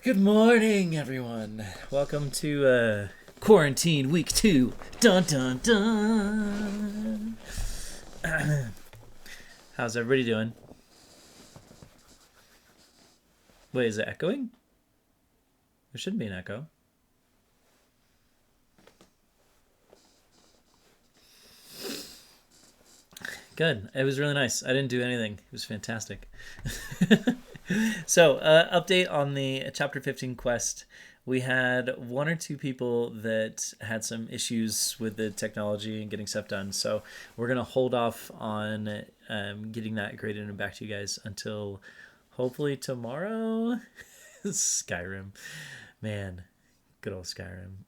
Good morning, everyone. Welcome to quarantine week 2. Dun dun dun. How's everybody doing? Wait, is it echoing? There shouldn't be an echo. Good. It was really nice. I didn't do anything. It was fantastic. So, update on the chapter 15 quest. We had one or two people that had some issues with the technology and getting stuff done. So, we're going to hold off on getting that graded and back to you guys until hopefully tomorrow. Skyrim. Man, good old Skyrim.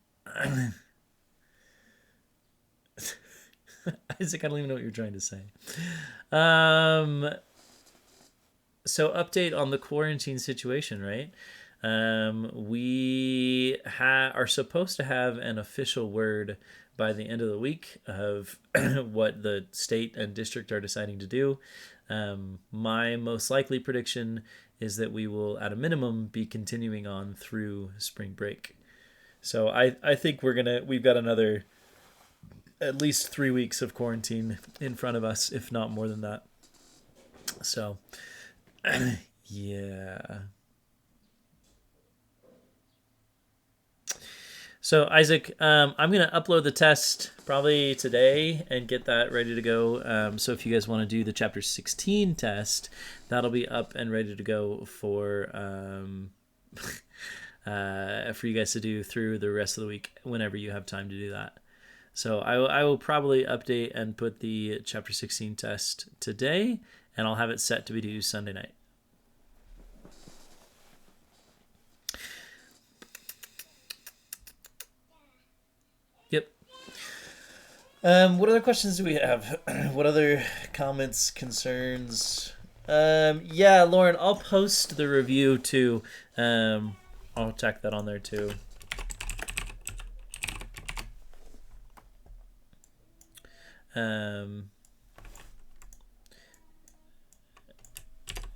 Isaac, I don't even know what you're trying to say. So update on the quarantine situation, right? We are supposed to have an official word by the end of the week of what the state and district are deciding to do. My most likely prediction is that we will, at a minimum, be continuing on through spring break. So I think we've got another at least 3 weeks of quarantine in front of us, if not more than that. So, yeah. So Isaac, I'm gonna upload the test probably today and get that ready to go. So if you guys want to do the chapter 16 test, that'll be up and ready to go for you guys to do through the rest of the week whenever you have time to do that. So I will probably update and put the chapter 16 test today, and I'll have it set to be due Sunday night. Yep. What other questions do we have? What other comments, concerns? Yeah, Lauren, I'll post the review too. I'll tack that on there too.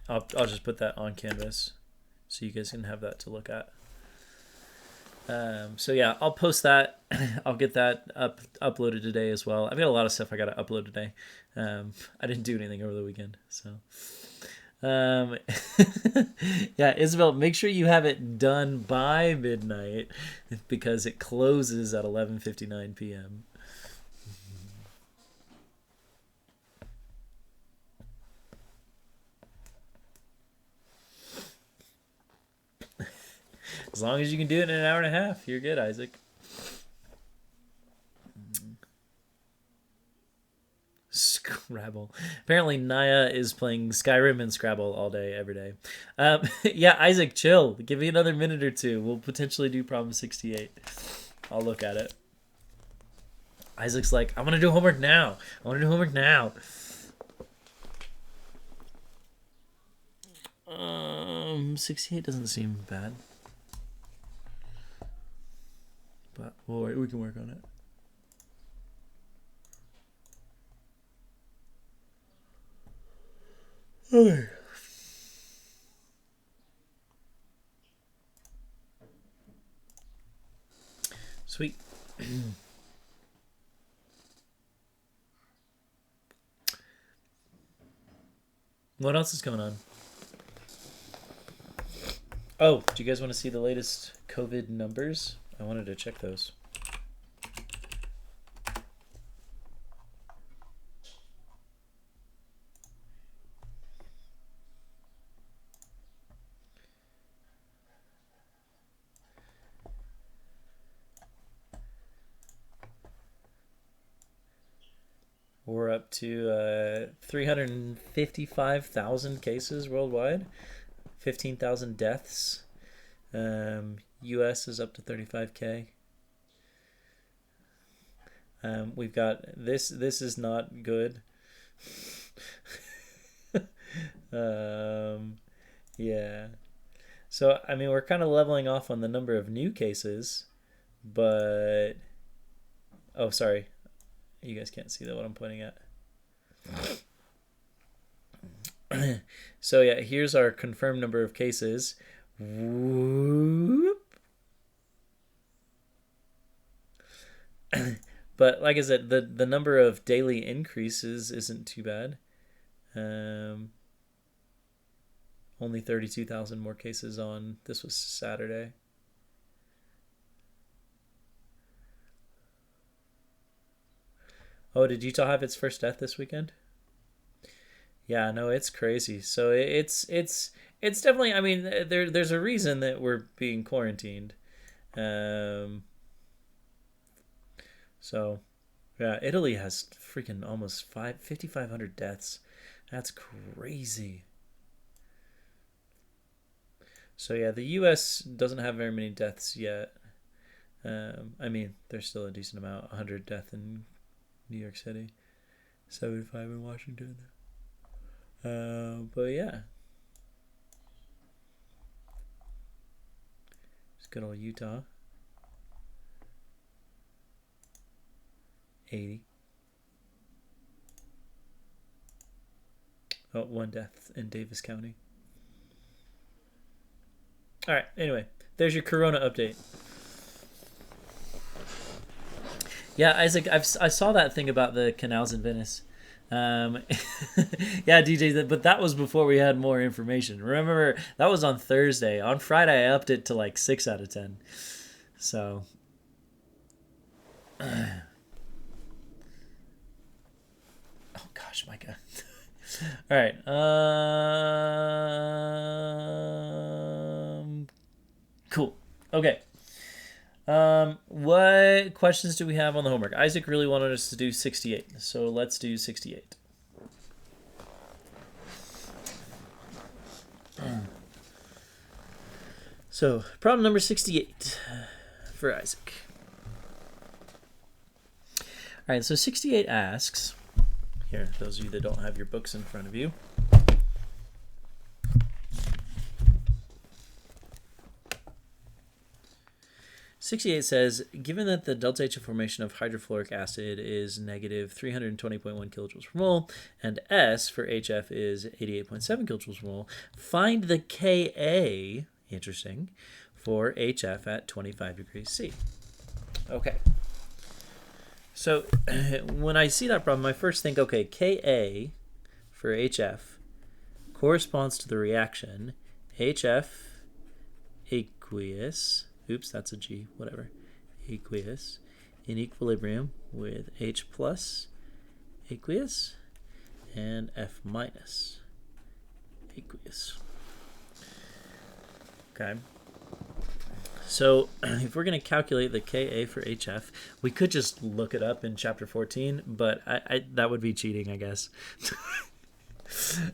I'll just put that on Canvas so you guys can have that to look at. So yeah, I'll post that. I'll get that uploaded today as well. I've got a lot of stuff I got to upload today. I didn't do anything over the weekend, so. Yeah, Isabel, make sure you have it done by midnight because it closes at 11:59 p.m. As long as you can do it in an hour and a half, you're good, Isaac. Scrabble. Apparently, Naya is playing Skyrim and Scrabble all day, every day. Yeah, Isaac, chill. Give me another minute or two. We'll potentially do problem 68. I'll look at it. Isaac's like, I want to do homework now. 68 doesn't seem bad. But we can work on it. Okay. Sweet. What else is going on? Oh, do you guys want to see the latest COVID numbers? I wanted to check those. We're up to 355,000 cases worldwide, 15,000 deaths. US is up to 35K. We've got this. This is not good. Yeah. So, I mean, we're kind of leveling off on the number of new cases, but. Oh, sorry. You guys can't see that what I'm pointing at. So, yeah, here's our confirmed number of cases. Whoop. But like I said, the number of daily increases isn't too bad. Only 32,000 more cases on, this was Saturday. Oh, did Utah have its first death this weekend? Yeah, no, it's crazy. So it's definitely. I mean, there's a reason that we're being quarantined. Um, so yeah, Italy has freaking almost 5,500 deaths. That's crazy. So yeah, the U.S. doesn't have very many deaths yet. I mean, there's still a decent amount. 100 death in New York City, 75 in Washington. But yeah, it's good old Utah. 80. Oh, one death in Davis County. All right. Anyway, there's your Corona update. Yeah, Isaac, I saw that thing about the canals in Venice. Yeah, DJ, but that was before we had more information. Remember, that was on Thursday. On Friday, I upped it to like 6 out of 10. So, oh gosh, Micah. All right. Cool. Okay. What questions do we have on the homework? Isaac really wanted us to do 68, so let's do 68. So, problem number 68 for Isaac. All right, so 68 asks, here, those of you that don't have your books in front of you, 68 says, given that the delta H formation of hydrofluoric acid is negative 320.1 kilojoules per mole, and S for HF is 88.7 kilojoules per mole, find the Ka, interesting, for HF at 25 degrees C. Okay. So when I see that problem, I first think, okay, Ka for HF corresponds to the reaction HF aqueous, oops, that's a G, whatever, aqueous, in equilibrium with H plus aqueous and F minus aqueous. Okay. So if we're going to calculate the Ka for HF, we could just look it up in chapter 14, but that would be cheating, I guess.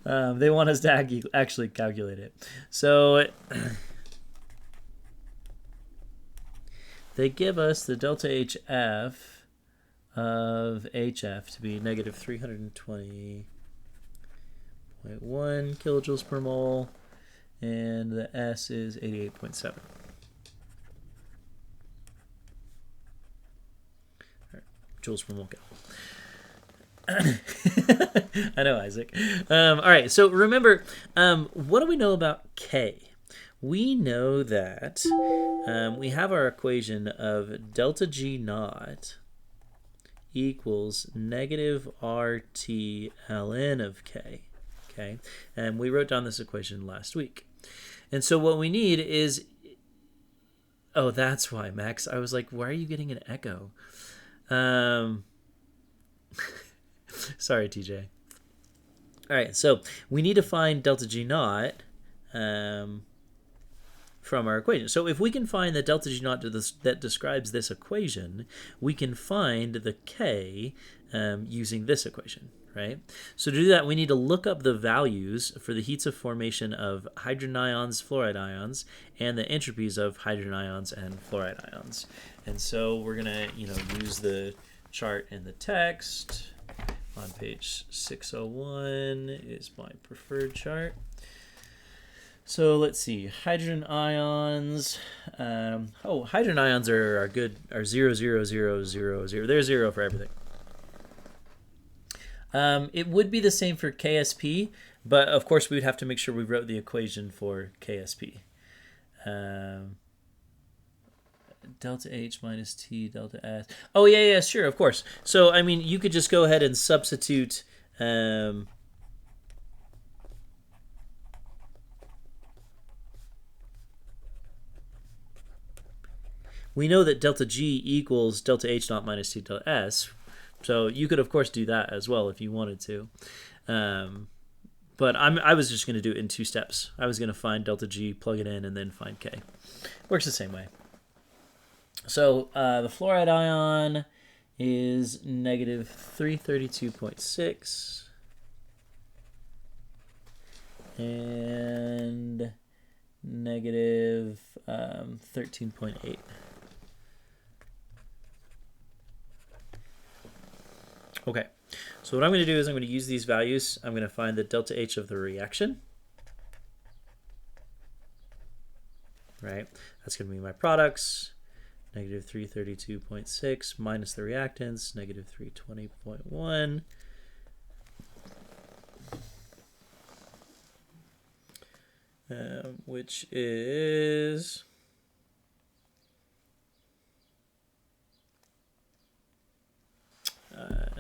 They want us to actually calculate it. So they give us the delta HF of HF to be negative 320.1 kilojoules per mole, and the S is 88.7. Joules per mole. I know, Isaac. All right, so remember, what do we know about K? We know that we have our equation of delta G naught equals negative RT ln of K. Okay, and we wrote down this equation last week. And so what we need is, oh, that's why, Max. I was like, why are you getting an echo? Sorry, TJ. All right, so we need to find delta G naught from our equation. So if we can find the delta G naught that describes this equation, we can find the K using this equation, right? So to do that, we need to look up the values for the heats of formation of hydrogen ions, fluoride ions, and the entropies of hydrogen ions and fluoride ions. And so we're gonna, use the chart in the text. On page 601 is my preferred chart. So let's see, hydrogen ions. Hydrogen ions are good. Are 0, 0, 0, 0, 0. They're 0 for everything. It would be the same for KSP, but of course we would have to make sure we wrote the equation for KSP. Um, delta H minus T delta S. Oh, yeah, sure, of course. So, I mean, you could just go ahead and substitute. We know that delta G equals delta H naught minus T delta S. So you could, of course, do that as well if you wanted to. But I was just going to do it in 2 steps. I was going to find delta G, plug it in, and then find K. Works the same way. So the fluoride ion is negative 332.6. And negative 13.8. Okay, so what I'm going to do is I'm going to use these values. I'm going to find the delta H of the reaction. Right, that's going to be my products. Negative 332.6 minus the reactants, negative 320.1. Which is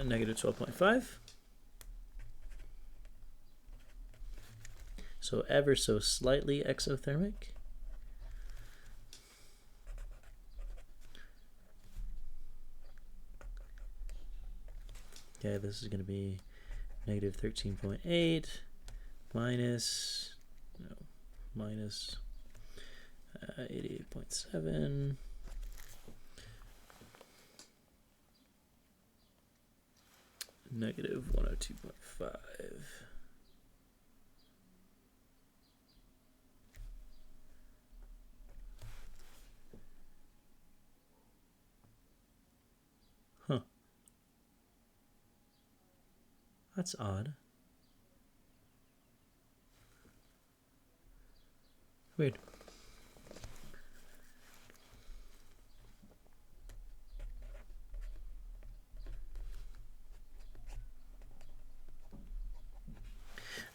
negative 12.5. So ever so slightly exothermic. Okay, this is going to be negative 13.8 minus 88.7. Negative 102.5. Huh. That's odd. Weird.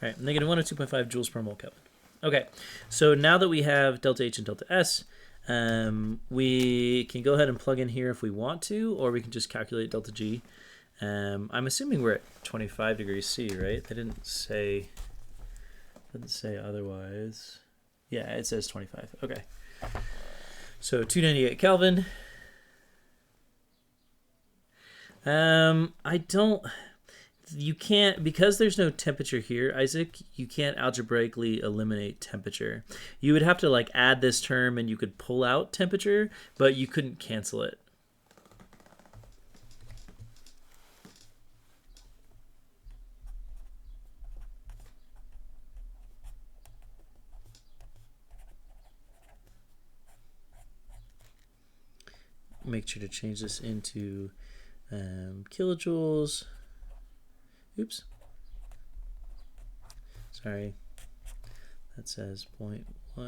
All right, negative 102.5 joules per mole Kelvin. Okay, so now that we have delta H and delta S, we can go ahead and plug in here if we want to, or we can just calculate delta G. I'm assuming we're at 25 degrees C, right? They didn't say otherwise. Yeah, it says 25. Okay. So 298 Kelvin. You can't, because there's no temperature here, Isaac, you can't algebraically eliminate temperature. You would have to like add this term and you could pull out temperature, but you couldn't cancel it. Make sure to change this into kilojoules. Oops. Sorry. That says 0.102 or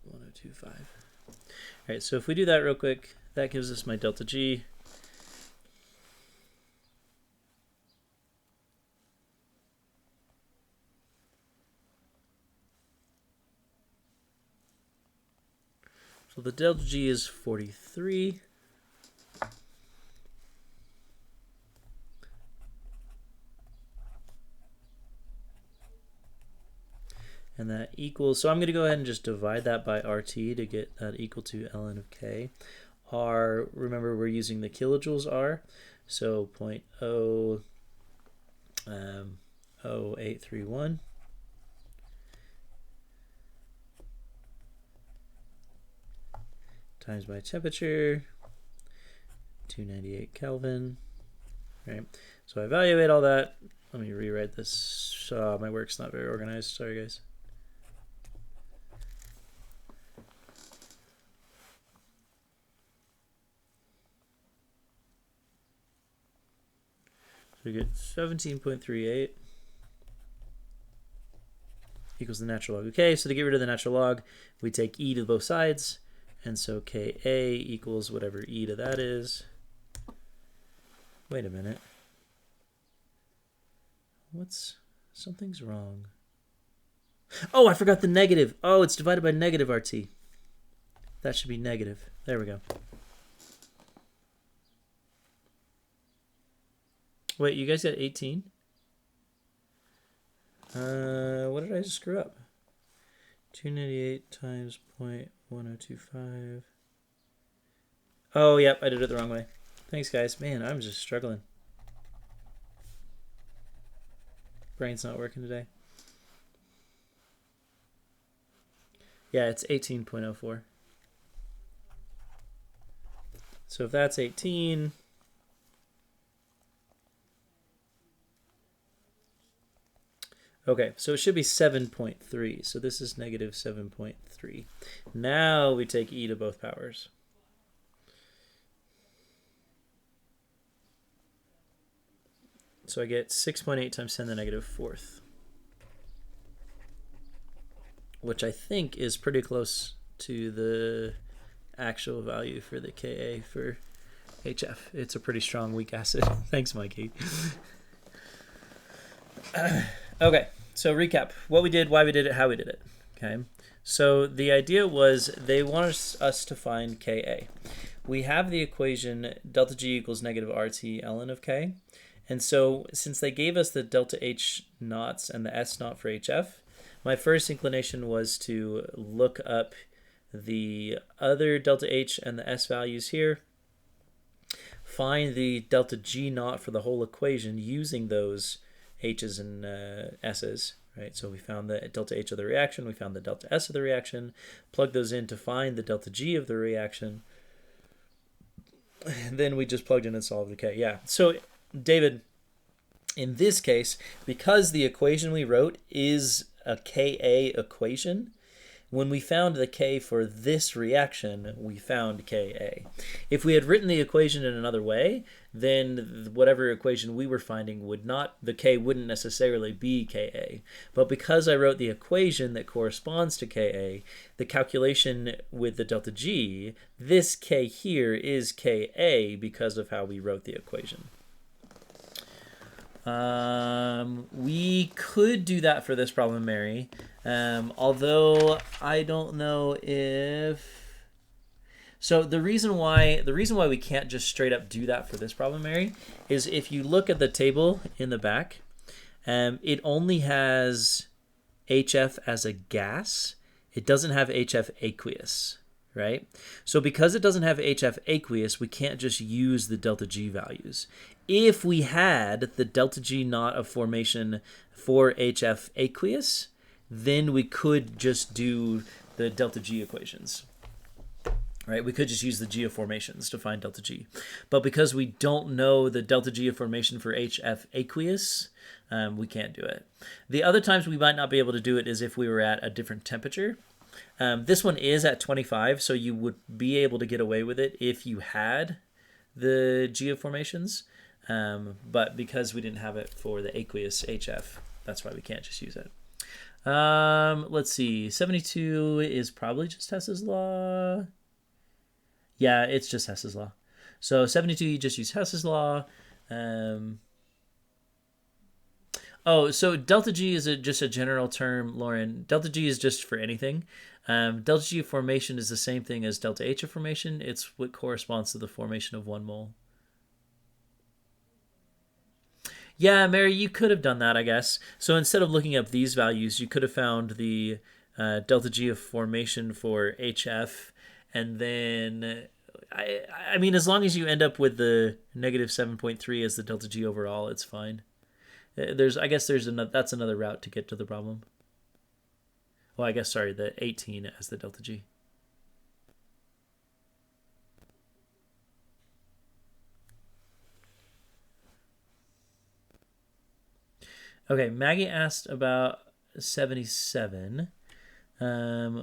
1025. All right, so if we do that real quick, that gives us my delta G. So the delta G is 43. And that equals, so I'm going to go ahead and just divide that by RT to get that equal to ln of K. R, remember we're using the kilojoules R, so 0.0831 times my temperature, 298 Kelvin. Right, so I evaluate all that. Let me rewrite this. My work's not very organized. Sorry, guys. So we get 17.38 equals the natural log of K. So to get rid of the natural log, we take e to both sides. And so Ka equals whatever e to that is. Wait a minute. Something's wrong. Oh, I forgot the negative. Oh, it's divided by negative RT. That should be negative. There we go. Wait, you guys got 18? What did I just screw up? 298 times 0.1025. Oh, yep, I did it the wrong way. Thanks, guys. Man, I'm just struggling. Brain's not working today. Yeah, it's 18.04. So if that's 18... Okay, so it should be 7.3. So this is negative 7.3. Now we take e to both powers. So I get 6.8 times 10 to the negative fourth, which I think is pretty close to the actual value for the Ka for HF. It's a pretty strong weak acid. Thanks, Mikey. Okay, so recap. What we did, why we did it, how we did it. Okay, so the idea was they wanted us to find Ka. We have the equation delta G equals negative RT ln of K. And so since they gave us the delta H naughts and the S naught for HF, my first inclination was to look up the other delta H and the S values here, find the delta G naught for the whole equation using those H's and S's, right? So we found the delta H of the reaction, we found the delta S of the reaction, plug those in to find the delta G of the reaction, then we just plugged in and solved the K. Yeah, so David, in this case, because the equation we wrote is a Ka equation, when we found the K for this reaction, we found Ka. If we had written the equation in another way, then whatever equation we were finding would not, the K wouldn't necessarily be Ka. But because I wrote the equation that corresponds to Ka, the calculation with the delta G, this K here is Ka because of how we wrote the equation. We could do that for this problem, Mary. Although I don't know if... So the reason why we can't just straight up do that for this problem, Mary, is if you look at the table in the back, it only has HF as a gas. It doesn't have HF aqueous, right? So because it doesn't have HF aqueous, we can't just use the delta G values. If we had the delta G naught of formation for HF aqueous, then we could just do the delta G equations, right? We could just use the G of formations to find delta G. But because we don't know the delta G of formation for HF aqueous, we can't do it. The other times we might not be able to do it is if we were at a different temperature. This one is at 25, so you would be able to get away with it if you had the G of formations. But because we didn't have it for the aqueous HF, that's why we can't just use it. Let's see. 72 is probably just Hess's law. Yeah, it's just Hess's law. So 72, you just use Hess's law. Oh, so delta G is just a general term, Lauren. Delta G is just for anything. Delta G of formation is the same thing as delta H of formation. It's what corresponds to the formation of 1 mole. Yeah, Mary, you could have done that, I guess. So instead of looking up these values, you could have found the delta G of formation for HF, and then, I mean, as long as you end up with the negative 7.3 as the delta G overall, it's fine. I guess that's another route to get to the problem. Well, I guess, sorry, the 18 as the delta G. Okay, Maggie asked about 77,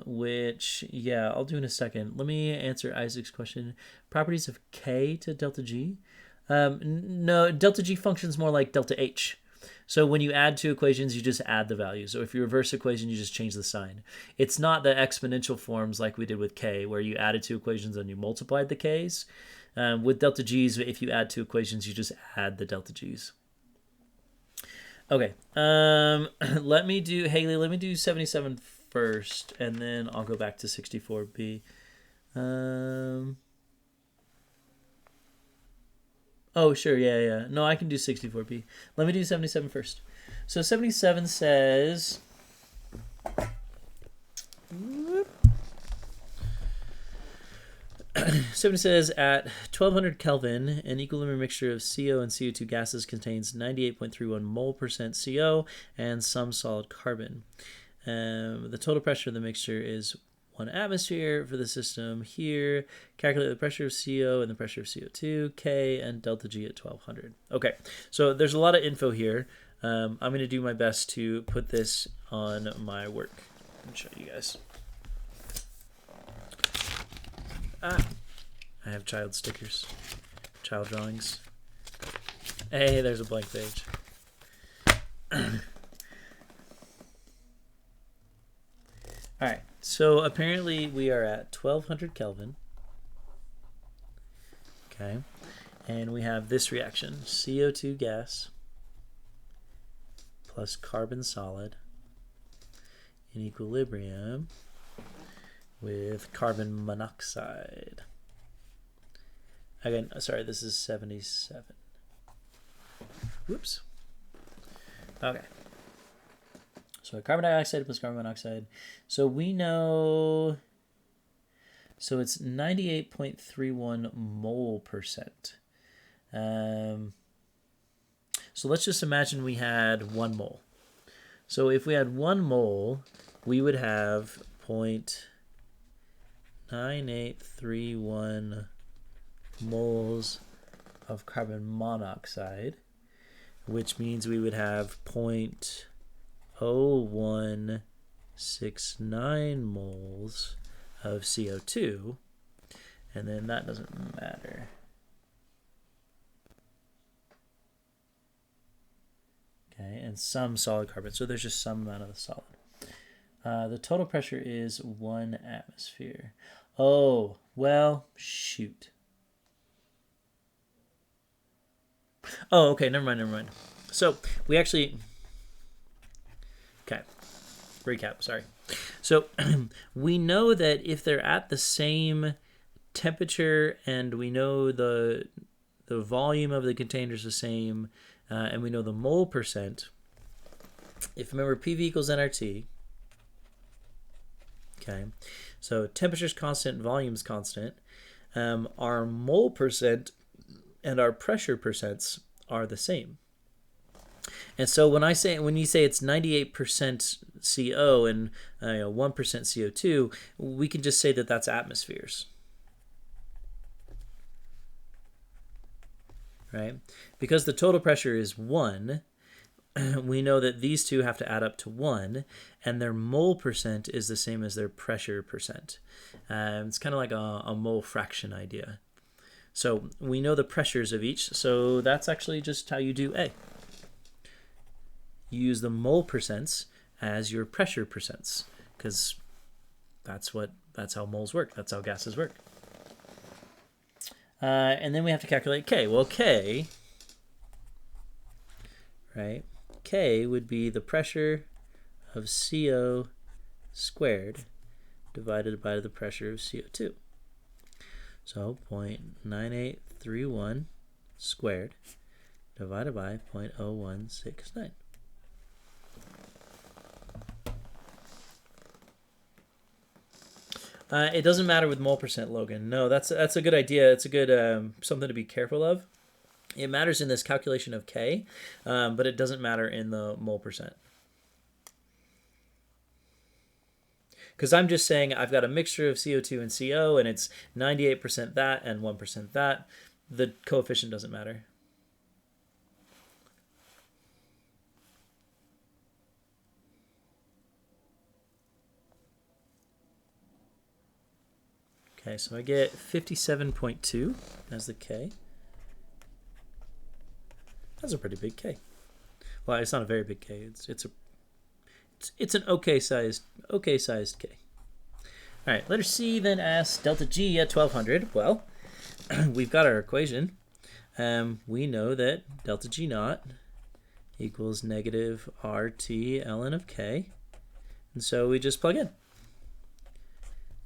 which, yeah, I'll do in a second. Let me answer Isaac's question. Properties of K to delta G? No, delta G functions more like delta H. So when you add two equations, you just add the values. So if you reverse equation, you just change the sign. It's not the exponential forms like we did with K, where you added two equations and you multiplied the Ks. With delta Gs, if you add two equations, you just add the delta Gs. Okay. Let me do Haley. Let me do 77 first, and then I'll go back to 64B. Oh, sure. Yeah, yeah. No, I can do 64B. Let me do 77 first. So 77 says. 70 says at 1200 Kelvin, an equilibrium mixture of CO and CO2 gases contains 98.31 mole percent CO and some solid carbon. The total pressure of the mixture is 1 atmosphere for the system here. Calculate the pressure of CO and the pressure of CO2, K, and delta G at 1200. Okay, so there's a lot of info here. I'm going to do my best to put this on my work and show you guys. I have child stickers, child drawings. Hey, there's a blank page. All right, so apparently we are at 1200 Kelvin. Okay, and we have this reaction, CO2 gas plus carbon solid in equilibrium with carbon monoxide. Again, sorry, this is 77. Whoops. Okay. So carbon dioxide plus carbon monoxide. So we know, so it's 98.31 mole percent. So let's just imagine we had 1 mole. So if we had 1 mole, we would have 0.9831 moles of carbon monoxide, which means we would have 0.0169 moles of CO2, and then that doesn't matter. Okay, and some solid carbon. So there's just some amount of the solid. The total pressure is 1 atmosphere. Oh, well, shoot. Oh, okay, never mind. So we actually, okay, recap, sorry. So we know that if they're at the same temperature and we know the volume of the container is the same, and we know the mole percent, if remember PV equals nRT, okay, so temperature's constant, volume's constant, our mole percent and our pressure percents are the same. And so when you say it's 98% CO and 1% CO2, we can just say that that's atmospheres. Right? Because the total pressure is 1, we know that these two have to add up to 1, and their mole percent is the same as their pressure percent. It's kind of like a mole fraction idea. So we know the pressures of each, so that's actually just how you do A. You use the mole percents as your pressure percents, because that's how moles work. That's how gases work. And then we have to calculate K. Well, K, right? K would be the pressure of CO squared divided by the pressure of CO2. So 0.9831 squared divided by 0.0169. It doesn't matter with mole percent, Logan. No, that's a good idea. It's a good something to be careful of. It matters in this calculation of K, but it doesn't matter in the mole percent. Because I'm just saying I've got a mixture of CO2 and CO, and it's 98% that and 1% that. The coefficient doesn't matter. Okay, so I get 57.2 as the K. That's a pretty big K. Well, it's not a very big K. It's an okay sized K. All right, letter C then asks delta G at 1200. Well, we've got our equation. We know that delta G naught equals negative RT ln of K. And so we just plug in.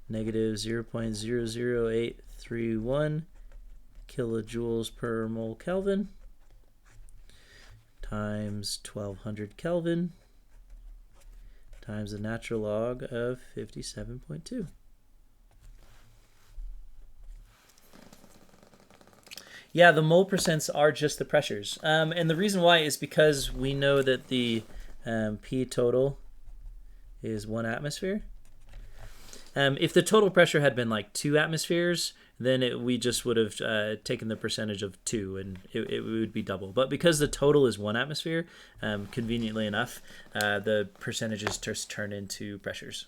Negative 0.00831 kilojoules per mole Kelvin times 1200 Kelvin times the natural log of 57.2. Yeah, the mole percents are just the pressures. And the reason why is because we know that the P total is 1 atmosphere. If the total pressure had been like 2 atmospheres, then we just would have taken the percentage of 2 and it would be double. But because the total is 1 atmosphere, conveniently enough, the percentages just turn into pressures.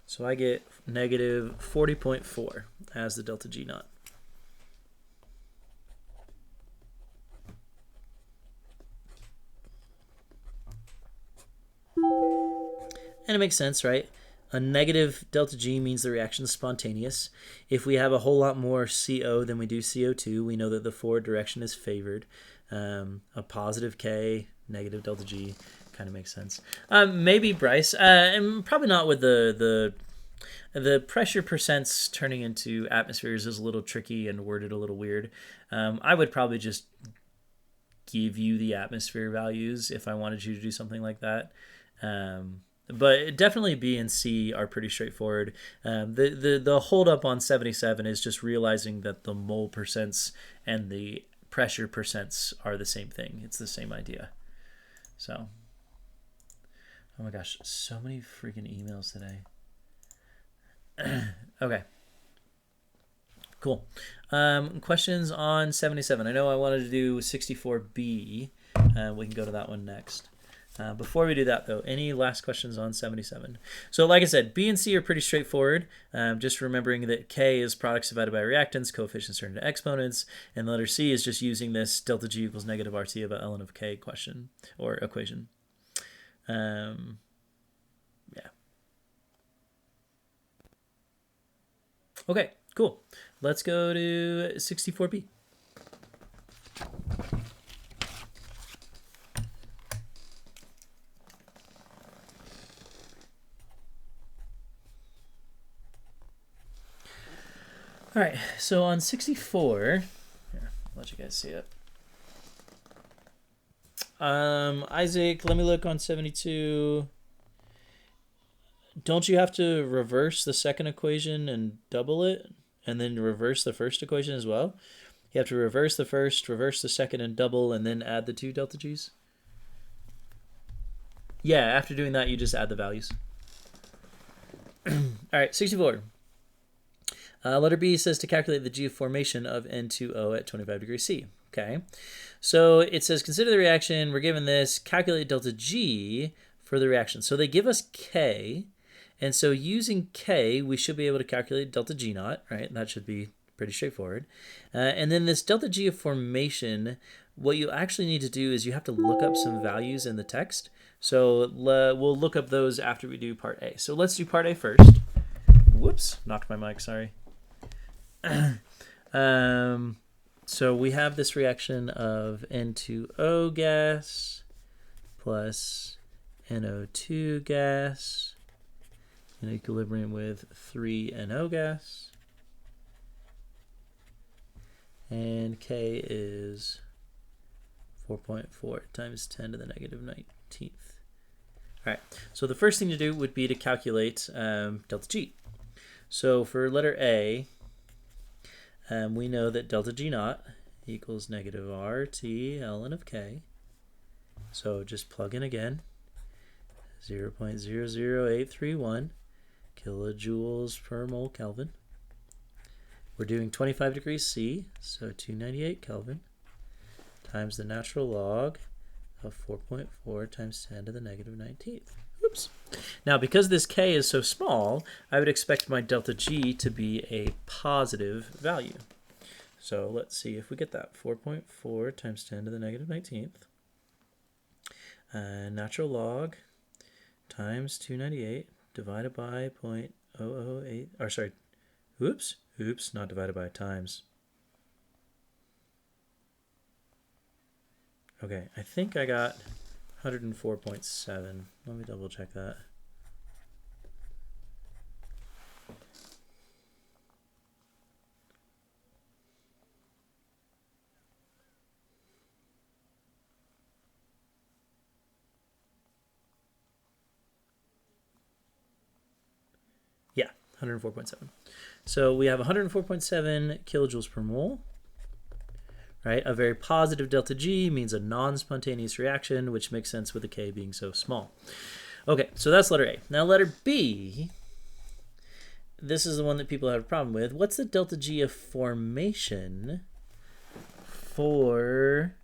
So I get negative 40.4 as the delta G naught. And it makes sense, right? A negative delta G means the reaction is spontaneous. If we have a whole lot more CO than we do CO2, we know that the forward direction is favored. A positive K, negative delta G, kind of makes sense. Maybe Bryce, and probably not with the pressure percents turning into atmospheres is a little tricky and worded a little weird. I would probably just give you the atmosphere values if I wanted you to do something like that. But definitely B and C are pretty straightforward. The hold up on 77 is just realizing that the mole percents and the pressure percents are the same thing. It's the same idea. So, oh my gosh, so many freaking emails today. Okay. Cool. Questions on 77. I know I wanted to do 64B. We can go to that one next. Before we do that, though, any last questions on 77? So like I said, B and C are pretty straightforward. Just remembering that K is products divided by reactants, coefficients turned into exponents, and the letter C is just using this delta G equals negative RT about ln of K question or equation. Yeah. Okay, cool. Let's go to 64B. All right, so on 64, here, I'll let you guys see it. Isaac, let me look on 72. Don't you have to reverse the second equation and double it, and then reverse the first equation as well? You have to reverse the first, reverse the second, and double, and then add the 2 delta G's? Yeah, after doing that, you just add the values. All right, 64. Letter B says to calculate the G of formation of N2O at 25 degrees C. Okay, so it says consider the reaction. We're given this. Calculate delta G for the reaction. So they give us K, and so using K, we should be able to calculate delta G naught, right? That should be pretty straightforward. And then this delta G of formation, what you actually need to do is you have to look up some values in the text. So we'll look up those after we do part A. So let's do part A first. Whoops, knocked my mic, sorry. So we have this reaction of N2O gas plus NO2 gas in equilibrium with 3NO gas. And K is 4.4 times 10 to the negative 19th. All right, so the first thing to do would be to calculate delta G. So for letter A, we know that delta G naught equals negative RT ln of K. So just plug in again, 0.00831 kilojoules per mole Kelvin. We're doing 25 degrees C, so 298 Kelvin, times the natural log of 4.4 times 10 to the negative 19th. Oops. Now, because this K is so small, I would expect my delta G to be a positive value. So let's see if we get that. 4.4 times 10 to the negative 19th. Natural log times 298 divided by 0.008, or sorry, oops, not divided by times. Okay, I think I got 104.7. Let me double check that. Yeah, 104.7. So we have 104.7 kilojoules per mole. Right? A very positive delta G means a non-spontaneous reaction, which makes sense with the K being so small. Okay, so that's letter A. Now letter B, this is the one that people have a problem with. What's the delta G of formation for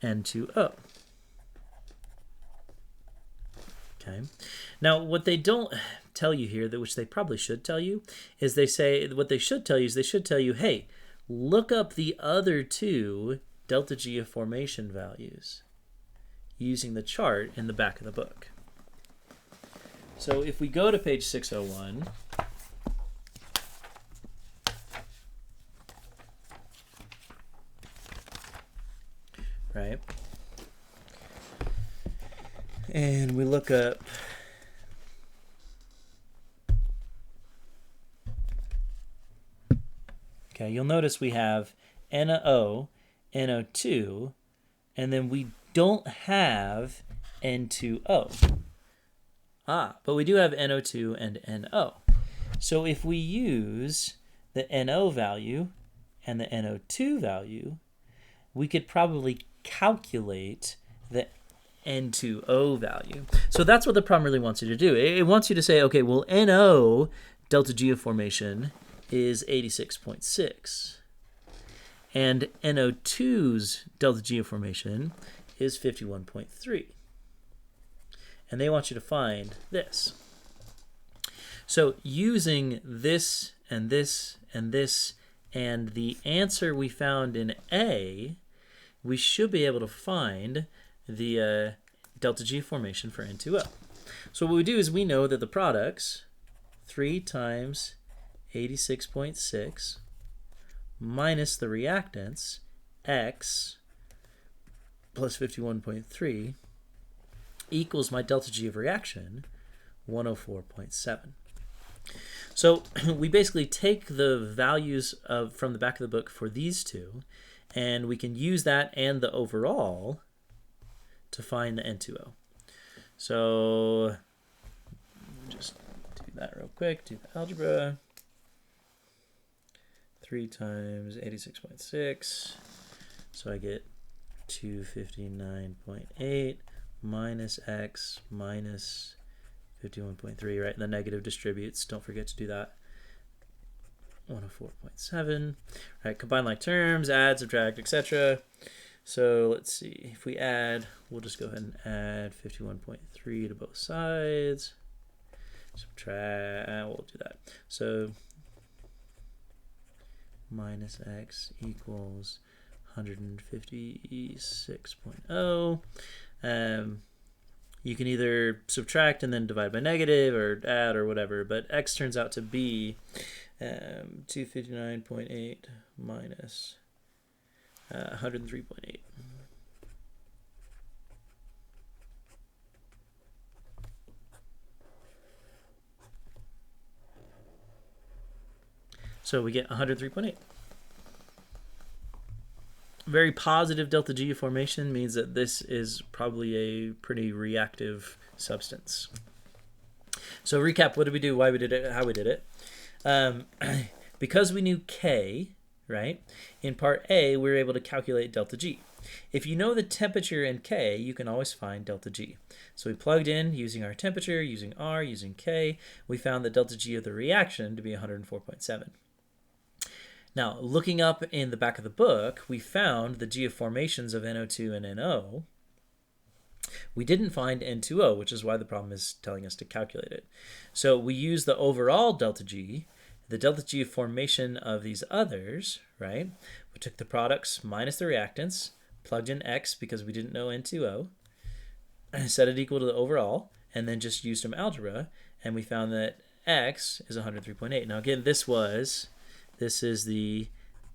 N2O? Okay. Now, what they don't tell you here, which they probably should tell you, is they say, what they should tell you is they should tell you, hey, look up the other two delta G of formation values using the chart in the back of the book. So if we go to page 601, right, and we look up okay, you'll notice we have NO, NO2, and then we don't have N2O. But we do have NO2 and NO. So if we use the NO value and the NO2 value, we could probably calculate the N2O value. So that's what the problem really wants you to do. It wants you to say, okay, well, NO delta G of formation is 86.6. And NO2's delta G of formation is 51.3. And they want you to find this. So using this and this and this and the answer we found in A, we should be able to find the delta G formation for N2O. So what we do is we know that the products, 3 times 86.6 minus the reactants, X plus 51.3, equals my delta G of reaction, 104.7. So we basically take the values from the back of the book for these two, and we can use that and the overall to find the N2O. So just do that real quick, do the algebra. 3 times 86.6, so I get 259.8 minus X minus 51.3, right? And the negative distributes, don't forget to do that. 104.7, right? Combine like terms, add, subtract, etc. So let's see, if we add, we'll just go ahead and add 51.3 to both sides. Subtract, we'll do that. So minus X equals 156.0. You can either subtract and then divide by negative or add or whatever, but X turns out to be 259.8 minus 103.8. So we get 103.8. Very positive delta G formation means that this is probably a pretty reactive substance. So recap, what did we do, why we did it, how we did it. Because we knew K, right, in part A, we were able to calculate delta G. If you know the temperature in K, you can always find delta G. So we plugged in using our temperature, using R, using K. We found the delta G of the reaction to be 104.7. Now, looking up in the back of the book, we found the G of formations of NO2 and NO. We didn't find N2O, which is why the problem is telling us to calculate it. So we use the overall delta G, the delta G of formation of these others, right? We took the products minus the reactants, plugged in X because we didn't know N2O, set it equal to the overall, and then just used some algebra, and we found that x is 103.8. Now again, this is the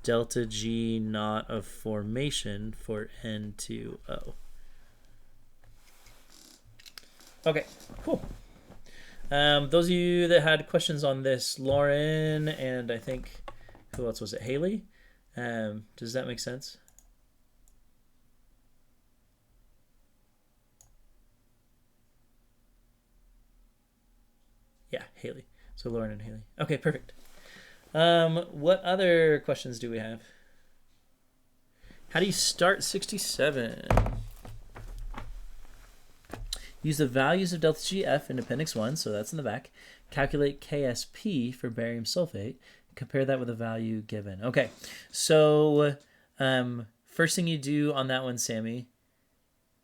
delta G naught of formation for N2O. Okay, cool. Those of you that had questions on this, Lauren, and I think, who else was it? Haley? Does that make sense? Yeah, Haley. So Lauren and Haley. Okay, perfect. What other questions do we have? How do you start 67? Use the values of delta GF in Appendix 1, so that's in the back. Calculate KSP for barium sulfate. Compare that with a value given. Okay, so first thing you do on that one, Sammy.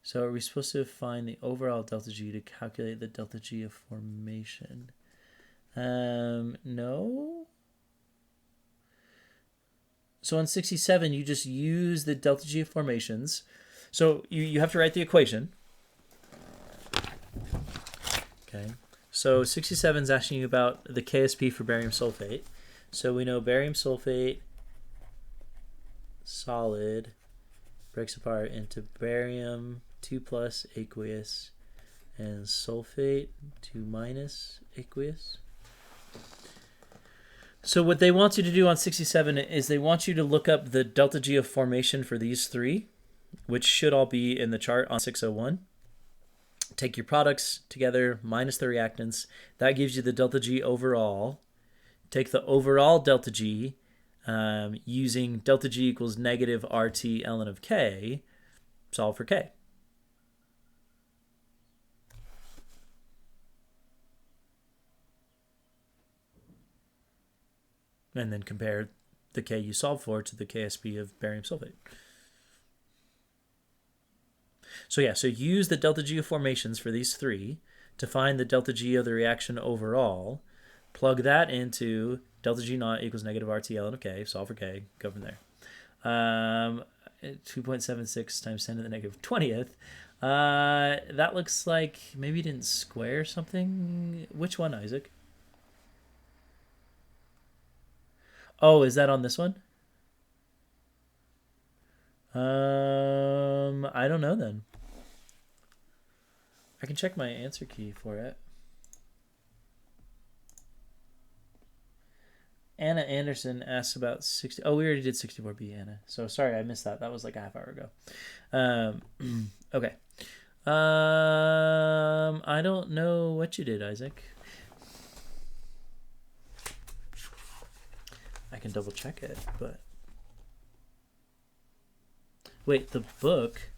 So are we supposed to find the overall delta G to calculate the delta G of formation? No. So on 67, you just use the delta G of formations. So you have to write the equation. Okay. So 67 is asking you about the KSP for barium sulfate. So we know barium sulfate solid breaks apart into barium 2+ aqueous and sulfate 2- aqueous. So what they want you to do on 67 is they want you to look up the delta G of formation for these three, which should all be in the chart on 601. Take your products together minus the reactants. That gives you the delta G overall. Take the overall delta G using delta G equals negative RT ln of K. Solve for K. And then compare the K you solve for to the KSP of barium sulfate. So yeah, so use the delta G of formations for these three to find the delta G of the reaction overall. Plug that into delta G naught equals negative RT ln of K. Solve for K. Go from there. 2.76 times 10 to the negative 20th. That looks like maybe you didn't square something. Which one, Isaac? Oh, is that on this one? I don't know then. I can check my answer key for it. Anna Anderson asks about 60. Oh, we already did 64B, Anna. So sorry, I missed that. That was like a half hour ago. Okay. I don't know what you did, Isaac. I can double check it, but wait, the book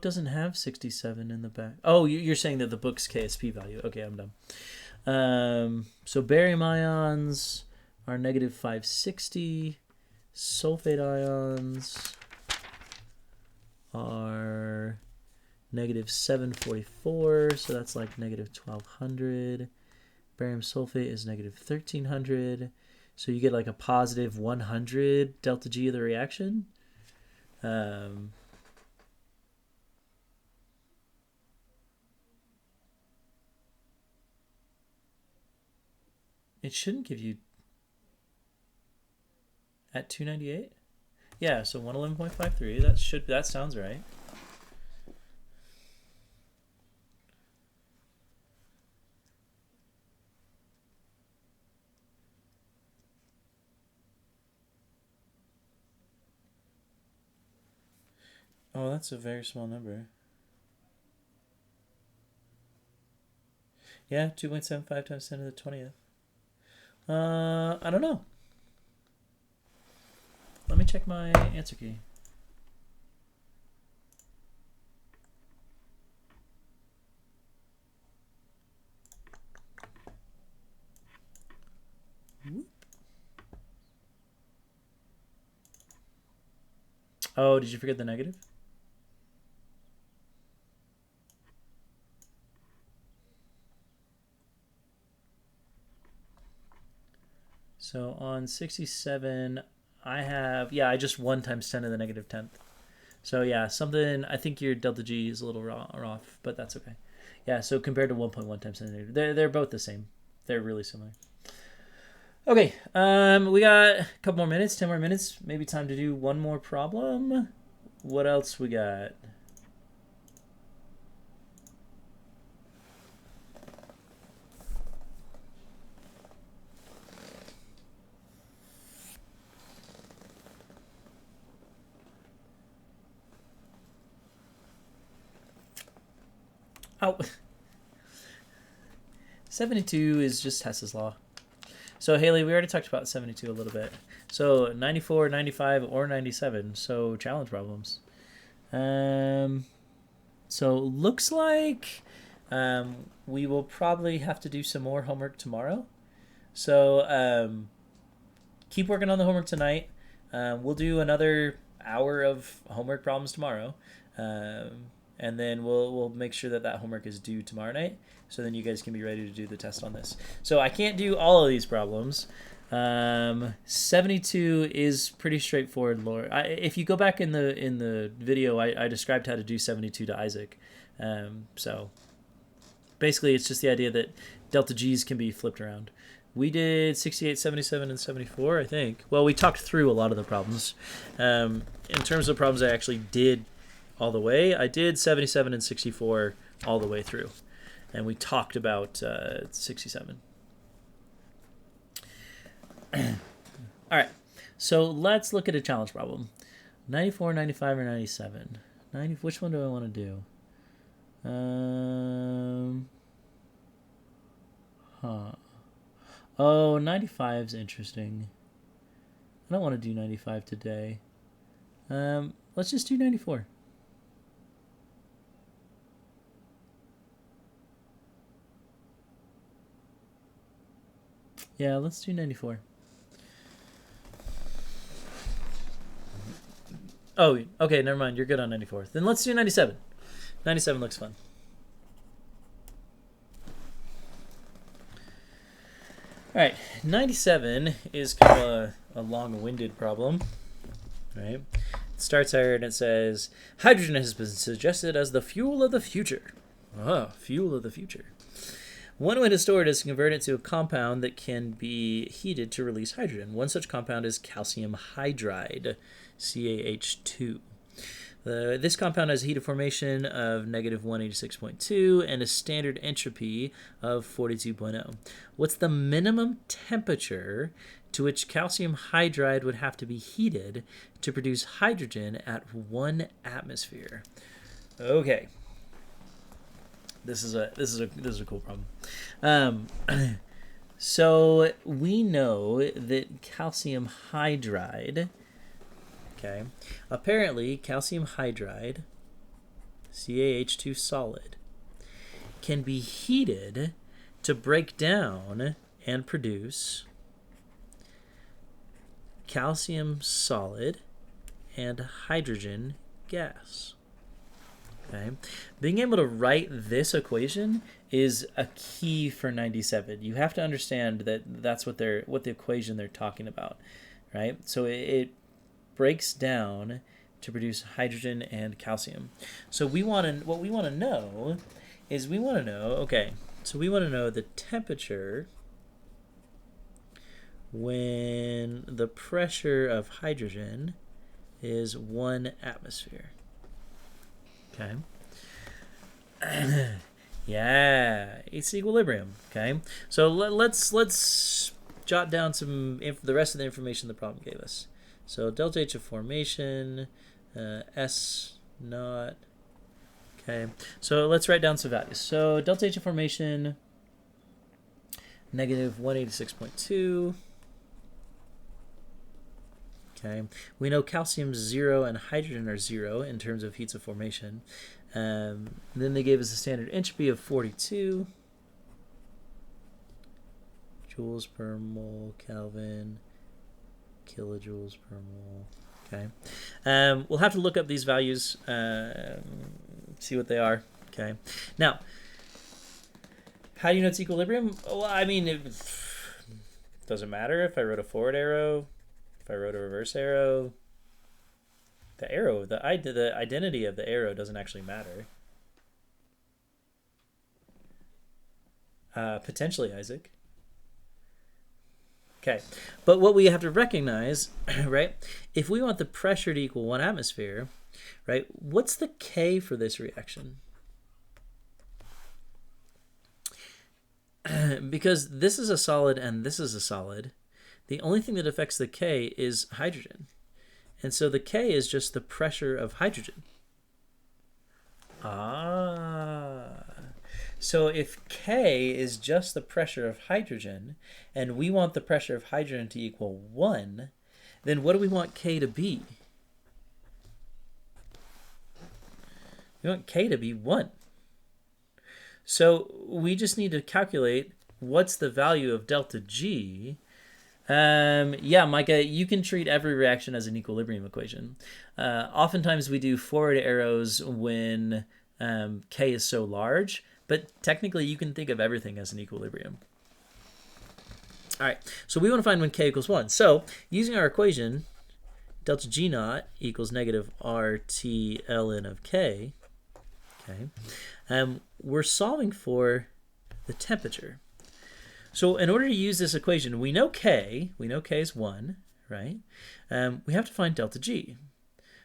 doesn't have 67 in the back. Oh, you're saying that the book's KSP value. Okay, I'm done. So barium ions are negative 560. Sulfate ions are negative 744. So that's like negative 1200. Barium sulfate is negative 1300. So you get like a positive 100 delta G of the reaction. It shouldn't give you at 298. Yeah, so 111.53. That sounds right. Oh, that's a very small number. Yeah, 2.75 times 10 to the 20th. I don't know. Let me check my answer key. Oh, did you forget the negative? So on 67, I just 1 times 10 to the negative 10th. So yeah, something, I think your delta G is a little off, but that's okay. Yeah, so compared to 1.1 times 10 to the negative, they're both the same. They're really similar. Okay, we got a couple more minutes, 10 more minutes. Maybe time to do one more problem. What else we got? Oh, 72 is just Hess's law. So, Haley, we already talked about 72 a little bit. So, 94, 95, or 97. So, challenge problems. So, looks like we will probably have to do some more homework tomorrow. So, keep working on the homework tonight. We'll do another hour of homework problems tomorrow. And then we'll make sure that homework is due tomorrow night, so then you guys can be ready to do the test on this. So I can't do all of these problems. 72 is pretty straightforward, Laura. If you go back in the video, I described how to do 72 to Isaac. So basically, it's just the idea that delta G's can be flipped around. We did 68, 77, and 74, I think. Well, we talked through a lot of the problems. In terms of problems I actually did all the way, I did 77 and 64 all the way through. And we talked about 67. All right, so let's look at a challenge problem. 94, 95, or 97? Which one do I want to do? Oh, 95 is interesting. I don't want to do 95 today. Let's just do 94. Yeah, let's do 94. Oh, okay, never mind. You're good on 94. Then let's do 97. 97 looks fun. All right, 97 is kind of a long-winded problem, right? It starts here and it says, hydrogen has been suggested as the fuel of the future. Oh, fuel of the future. One way to store it is to convert it to a compound that can be heated to release hydrogen. One such compound is calcium hydride, CaH2. This compound has a heat of formation of negative 186.2 and a standard entropy of 42.0. What's the minimum temperature to which calcium hydride would have to be heated to produce hydrogen at 1 atmosphere? Okay. This is a cool problem. So we know that calcium hydride, okay, apparently calcium hydride, CaH2 solid, can be heated to break down and produce calcium solid and hydrogen gas. Okay. Being able to write this equation is a key for 97. You have to understand that that's what the equation they're talking about, right? So it breaks down to produce hydrogen and calcium. So what we want to know is we want to know the temperature when the pressure of hydrogen is 1 atmosphere. Okay. Yeah, it's equilibrium. Okay. So let's jot down the rest of the information the problem gave us. So delta H of formation, S naught. Okay. So let's write down some values. So delta H of formation, negative 186.2. Okay. We know calcium's 0 and hydrogen are 0 in terms of heats of formation. Then they gave us a standard entropy of 42 joules per mole Kelvin, kilojoules per mole. Okay. We'll have to look up these values, see what they are. Okay. Now, how do you know it's equilibrium? Well, I mean, it doesn't matter if I wrote a forward arrow. If I wrote a reverse arrow, the identity of the arrow doesn't actually matter. Potentially, Isaac. Okay, but what we have to recognize, right, if we want the pressure to equal 1 atmosphere, right, what's the K for this reaction? Because this is a solid and this is a solid, the only thing that affects the K is hydrogen. And so the K is just the pressure of hydrogen. So if K is just the pressure of hydrogen, and we want the pressure of hydrogen to equal 1, then what do we want K to be? We want K to be 1. So we just need to calculate what's the value of delta G. Yeah, Micah, you can treat every reaction as an equilibrium equation. Oftentimes we do forward arrows when K is so large, but technically you can think of everything as an equilibrium. All right, so we want to find when K equals 1. So using our equation, delta G naught equals negative RT ln of K, okay, we're solving for the temperature. So in order to use this equation, we know K is 1, right? We have to find delta G.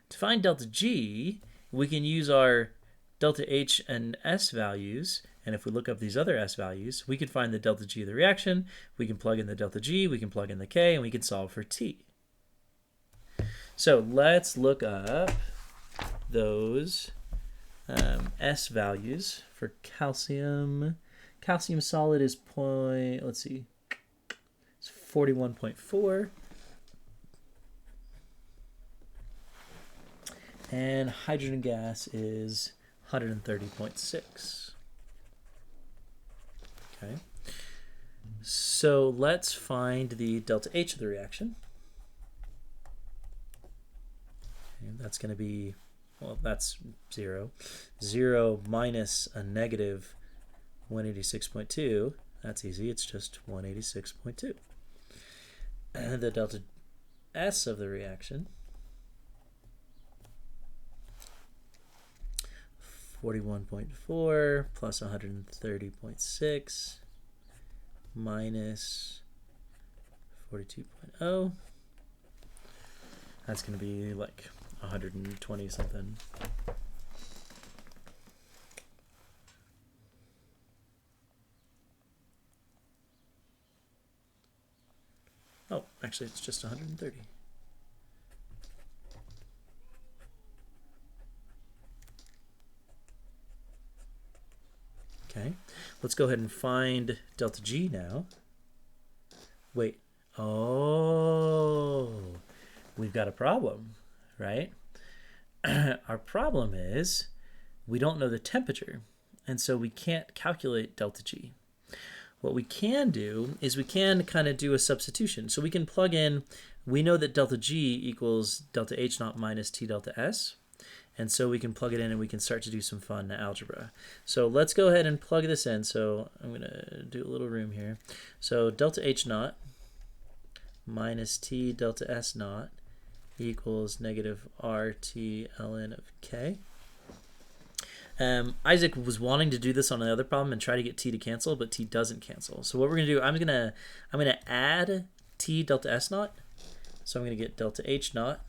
To find delta G, we can use our delta H and S values, and if we look up these other S values, we can find the delta G of the reaction, we can plug in the delta G, we can plug in the K, and we can solve for T. So let's look up those S values for calcium. Calcium solid is it's 41.4. And hydrogen gas is 130.6. Okay. So let's find the delta H of the reaction. And that's going to be, well, that's 0. 0 minus a negative 186.2. That's easy. It's just 186.2. And the delta S of the reaction, 41.4 plus 130.6 minus 42.0. That's going to be like 120 something. Oh, actually it's just 130. Okay, let's go ahead and find delta G now. Wait, oh, we've got a problem, right? Our problem is we don't know the temperature, and so we can't calculate delta G. What we can do is we can kind of do a substitution. So we can plug in, we know that delta G equals delta H naught minus T delta S. And so we can plug it in and we can start to do some fun algebra. So let's go ahead and plug this in. So I'm going to do a little room here. So delta H naught minus T delta S naught equals negative RT ln of K. Isaac was wanting to do this on another problem and try to get T to cancel, but T doesn't cancel. So what we're going to do, I'm going to add T delta S naught. So I'm going to get delta H naught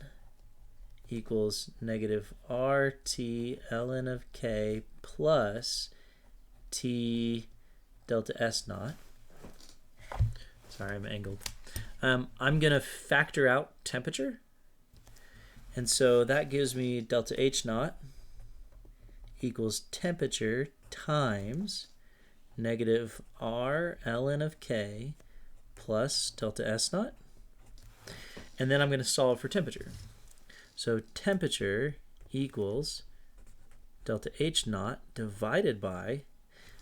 equals negative RT ln of K plus T delta S naught. Sorry, I'm angled. I'm going to factor out temperature. And so that gives me delta H naught equals temperature times negative R ln of K plus delta S naught. And then I'm going to solve for temperature. So temperature equals delta H naught divided by,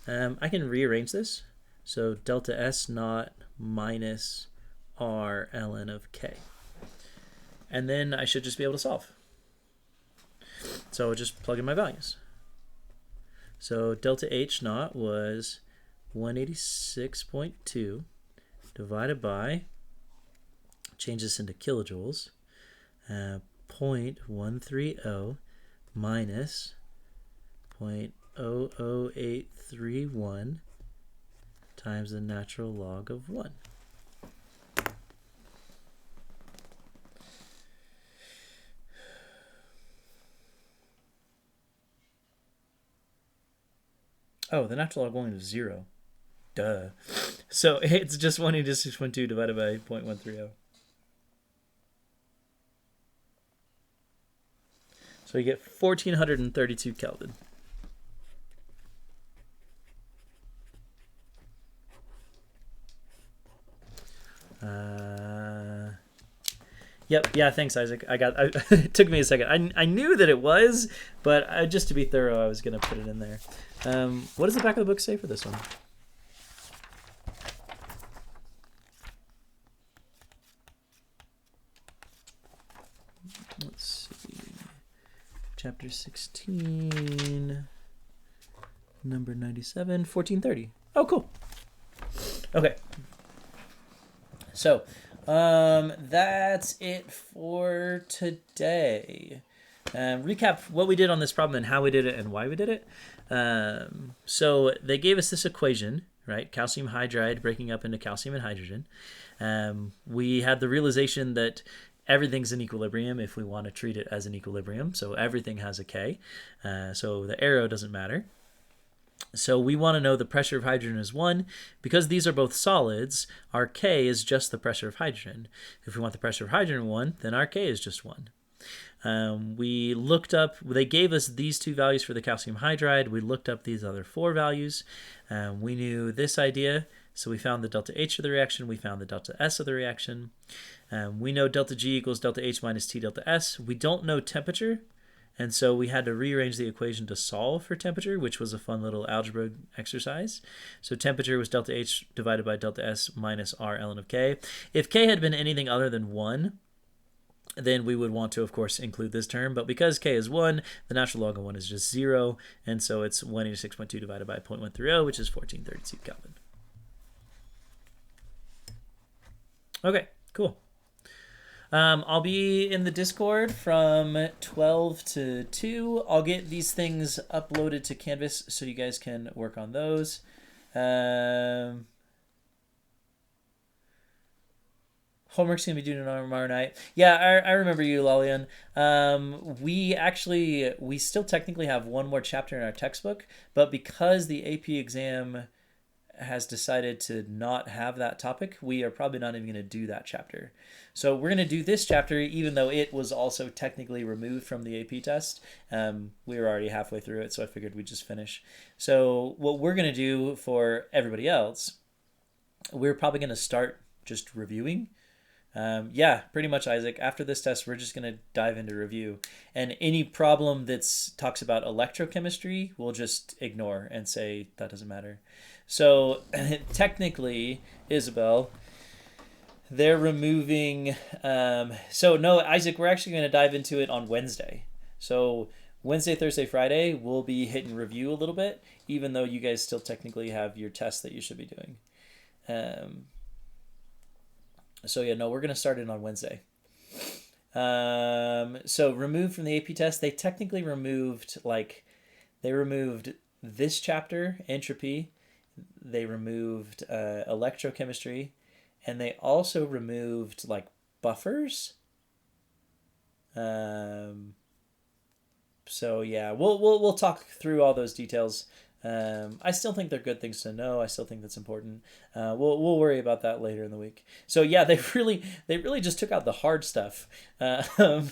I can rearrange this. So delta S naught minus R ln of K. And then I should just be able to solve. So I'll just plug in my values. So delta H naught was 186.2 divided by, change this into kilojoules, 0.130 minus 0.00831 times the natural log of 1. Oh, the natural log of 1 is 0. Duh. So it's just 1 into 6.2 divided by 0.130. So you get 1432 Kelvin. Yep. Yeah. Thanks, Isaac. It took me a second. I knew that it was, but just to be thorough, I was gonna put it in there. What does the back of the book say for this one? Let's see. Chapter 16, number 97, 1430. Oh, cool. Okay. So, that's it for today. Recap what we did on this problem and how we did it and why we did it. So they gave us this equation, right? Calcium hydride breaking up into calcium and hydrogen. We had the realization that everything's in equilibrium if we want to treat it as an equilibrium. So everything has a K. So the arrow doesn't matter. So we want to know the pressure of hydrogen is 1. Because these are both solids, our K is just the pressure of hydrogen. If we want the pressure of hydrogen 1, then our K is just 1. We looked up, they gave us these 2 values for the calcium hydride. We looked up these other 4 values. We knew this idea, so we found the delta H of the reaction. We found the delta S of the reaction. We know delta G equals delta H minus T delta S. We don't know temperature. And so we had to rearrange the equation to solve for temperature, which was a fun little algebra exercise. So temperature was delta H divided by delta S minus R ln of K. If K had been anything other than 1, then we would want to, of course, include this term. But because K is 1, the natural log of 1 is just 0. And so it's 1 into 6.2 divided by 0.130, which is 1432 Kelvin. Okay, cool. I'll be in the Discord from 12 to 2. I'll get these things uploaded to Canvas so you guys can work on those. Homework's going to be due tomorrow night. Yeah, I remember you, Lalian. We still technically have one more chapter in our textbook, but because the AP exam has decided to not have that topic, we are probably not even going to do that chapter. So we're going to do this chapter, even though it was also technically removed from the AP test. We were already halfway through it, so I figured we'd just finish. So what we're going to do for everybody else, we're probably going to start just reviewing. Yeah, pretty much, Isaac. After this test, we're just going to dive into review. And any problem that talks about electrochemistry, we'll just ignore and say that doesn't matter. So technically, Isabel, they're removing... so no, Isaac, we're actually going to dive into it on Wednesday. So Wednesday, Thursday, Friday, we'll be hitting review a little bit, even though you guys still technically have your test that you should be doing. So yeah, no, we're going to start it on Wednesday. So removed from the AP test, they technically removed, they removed this chapter, entropy. They removed electrochemistry, and they also removed buffers. So yeah, we'll talk through all those details. I still think they're good things to know. I still think that's important. We'll worry about that later in the week. So yeah, they really just took out the hard stuff. But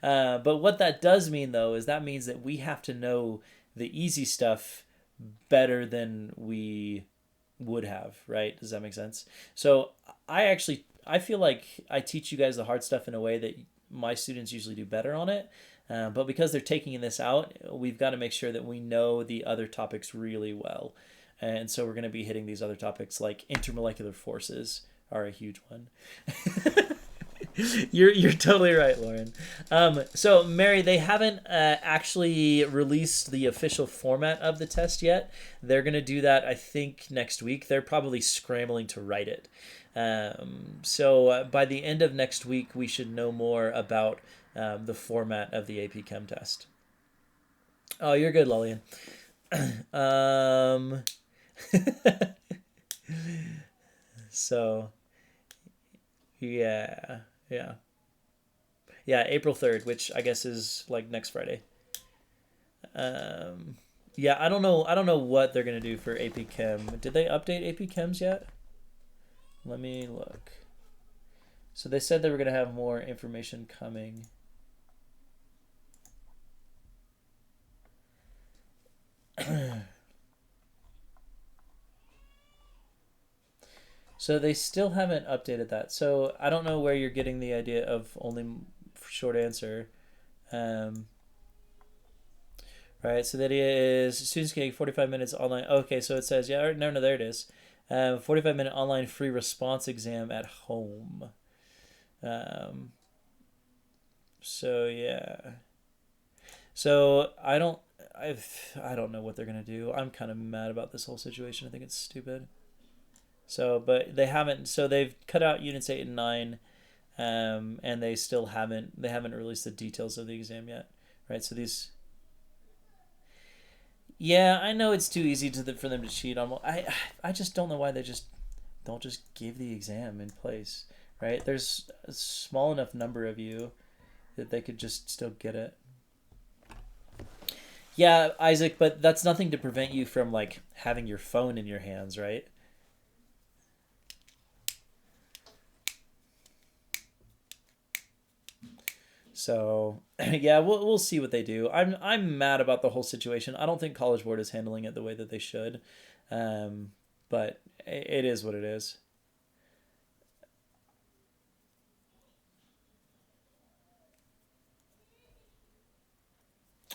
what that does mean, though, is that means that we have to know the easy stuff better than we would have, right? Does that make sense? So I feel like I teach you guys the hard stuff in a way that my students usually do better on it. But because they're taking this out, we've got to make sure that we know the other topics really well. And so we're going to be hitting these other topics, like intermolecular forces are a huge one. You're totally right, Lauren. So Mary, they haven't actually released the official format of the test yet. They're going to do that, I think, next week. They're probably scrambling to write it. So by the end of next week, we should know more about the format of the AP Chem test. Oh, you're good, Lillian. So yeah, yeah, yeah. April 3rd, which I guess is like next Friday. Um, yeah, I don't know. I don't know what they're gonna do for AP Chem. Did they update AP Chems yet? Let me look. So they said they were gonna have more information coming. So they still haven't updated that. So I don't know where you're getting the idea of only short answer. Um, right. So the idea is students getting 45 minutes online. Okay. So it says, yeah, no, there it is. 45-minute online free response exam at home. Um, so yeah. So I don't know what they're gonna do. I'm kind of mad about this whole situation. I think it's stupid. So, but they haven't. So they've cut out units 8 and 9, and they still haven't released the details of the exam yet, right? So these, yeah, I know it's too easy for them to cheat on. I just don't know why they just don't just give the exam in place, right? There's a small enough number of you that they could just still get it. Yeah, Isaac, but that's nothing to prevent you from like having your phone in your hands, right? So yeah, we'll see what they do. I'm mad about the whole situation. I don't think College Board is handling it the way that they should, um, but it is what it is.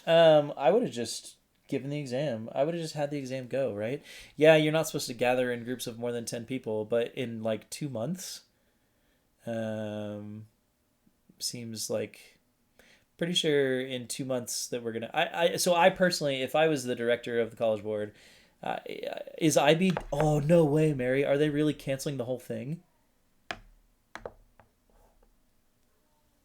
I would have just given the exam. I would have just had the exam go, right? Yeah, you're not supposed to gather in groups of more than 10 people, but in like 2 months, um, seems like pretty sure in 2 months that we're gonna. So I personally, if I was the director of the College Board, uh, is IB? Oh no way, Mary! Are they really canceling the whole thing?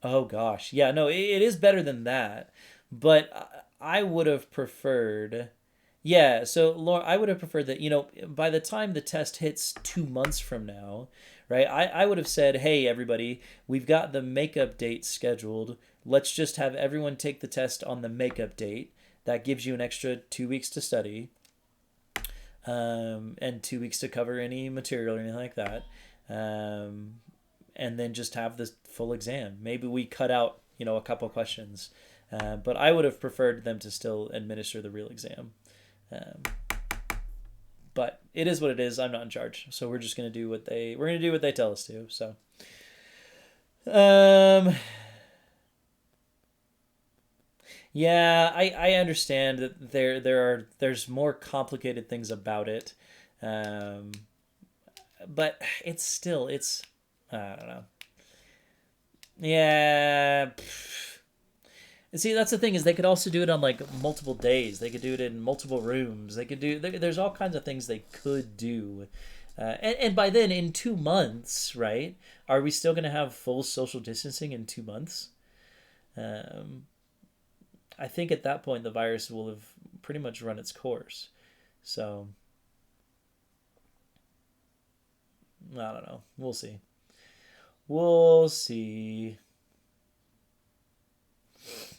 Oh gosh, yeah, no, it is better than that, but I would have preferred. Yeah, so Laura, I would have preferred that, by the time the test hits 2 months from now, right? I would have said, hey, everybody, we've got the makeup date scheduled. Let's just have everyone take the test on the makeup date. That gives you an extra 2 weeks to study, and 2 weeks to cover any material or anything like that. Um, and then just have this full exam. Maybe we cut out, a couple questions. But I would have preferred them to still administer the real exam. Um, but it is what it is. I'm not in charge, so we're gonna do what they tell us to. So, um, yeah, I understand that there's more complicated things about it, um, but it's I don't know. Yeah. And see, that's the thing is they could also do it on like multiple days. They could do it in multiple rooms. There's all kinds of things they could do. And by then, in 2 months, right? Are we still going to have full social distancing in 2 months? Um, I think at that point the virus will have pretty much run its course. So I don't know. We'll see. We'll see.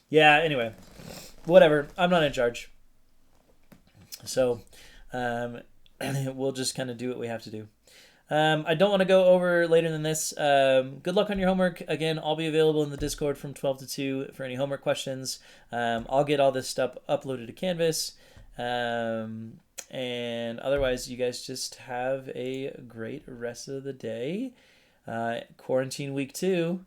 Yeah. Anyway, whatever. I'm not in charge. So um, we'll just kind of do what we have to do. I don't want to go over later than this. Good luck on your homework. Again, I'll be available in the Discord from 12 to 2 for any homework questions. I'll get all this stuff uploaded to Canvas. And otherwise, you guys just have a great rest of the day. Quarantine week 2.